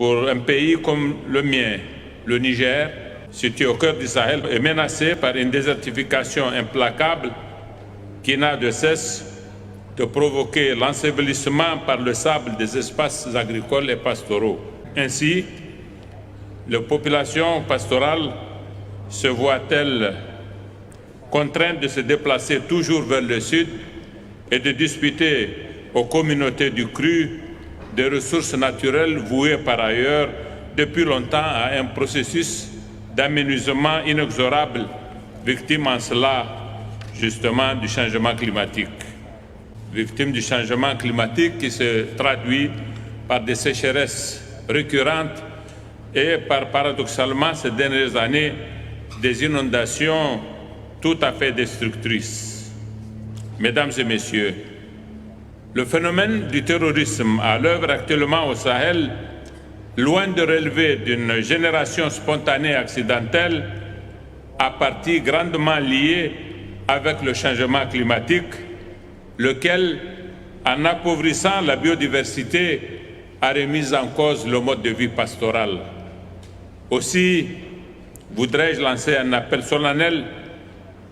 pour un pays comme le mien, le Niger, situé au cœur du Sahel, est menacé par une désertification implacable qui n'a de cesse de provoquer l'ensevelissement par le sable des espaces agricoles et pastoraux. Ainsi, la population pastorale se voit-elle contrainte de se déplacer toujours vers le sud et de disputer aux communautés du cru des ressources naturelles vouées par ailleurs depuis longtemps à un processus d'aménagement inexorable, victime en cela justement du changement climatique. Victime du changement climatique qui se traduit par des sécheresses récurrentes et par, paradoxalement, ces dernières années, des inondations tout à fait destructrices. Mesdames et messieurs, le phénomène du terrorisme à l'œuvre actuellement au Sahel, loin de relever d'une génération spontanée accidentelle, a partie grandement liée avec le changement climatique, lequel, en appauvrissant la biodiversité, a remis en cause le mode de vie pastoral. Aussi, voudrais-je lancer un appel solennel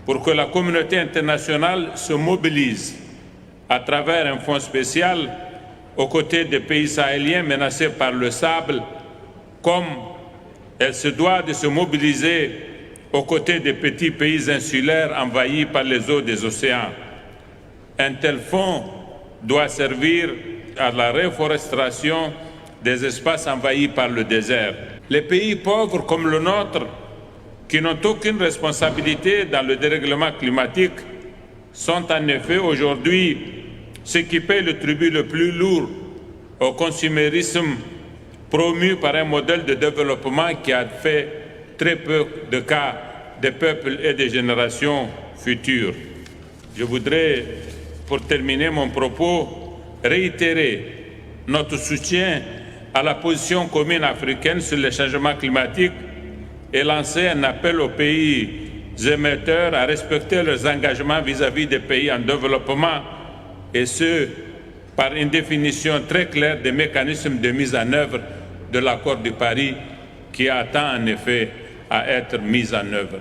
pour que la communauté internationale se mobilise à travers un fonds spécial aux côtés des pays sahéliens menacés par le sable, comme elle se doit de se mobiliser aux côtés des petits pays insulaires envahis par les eaux des océans. Un tel fonds doit servir à la reforestation des espaces envahis par le désert. Les pays pauvres comme le nôtre, qui n'ont aucune responsabilité dans le dérèglement climatique, sont en effet aujourd'hui ceux qui paient le tribut le plus lourd au consumérisme promu par un modèle de développement qui a fait très peu de cas des peuples et des générations futures. Je voudrais, pour terminer mon propos, réitérer notre soutien à la position commune africaine sur le changement climatique et lancer un appel aux pays émetteurs à respecter leurs engagements vis-à-vis des pays en développement, et ce, par une définition très claire des mécanismes de mise en œuvre de l'accord de Paris qui attend en effet à être mis en œuvre.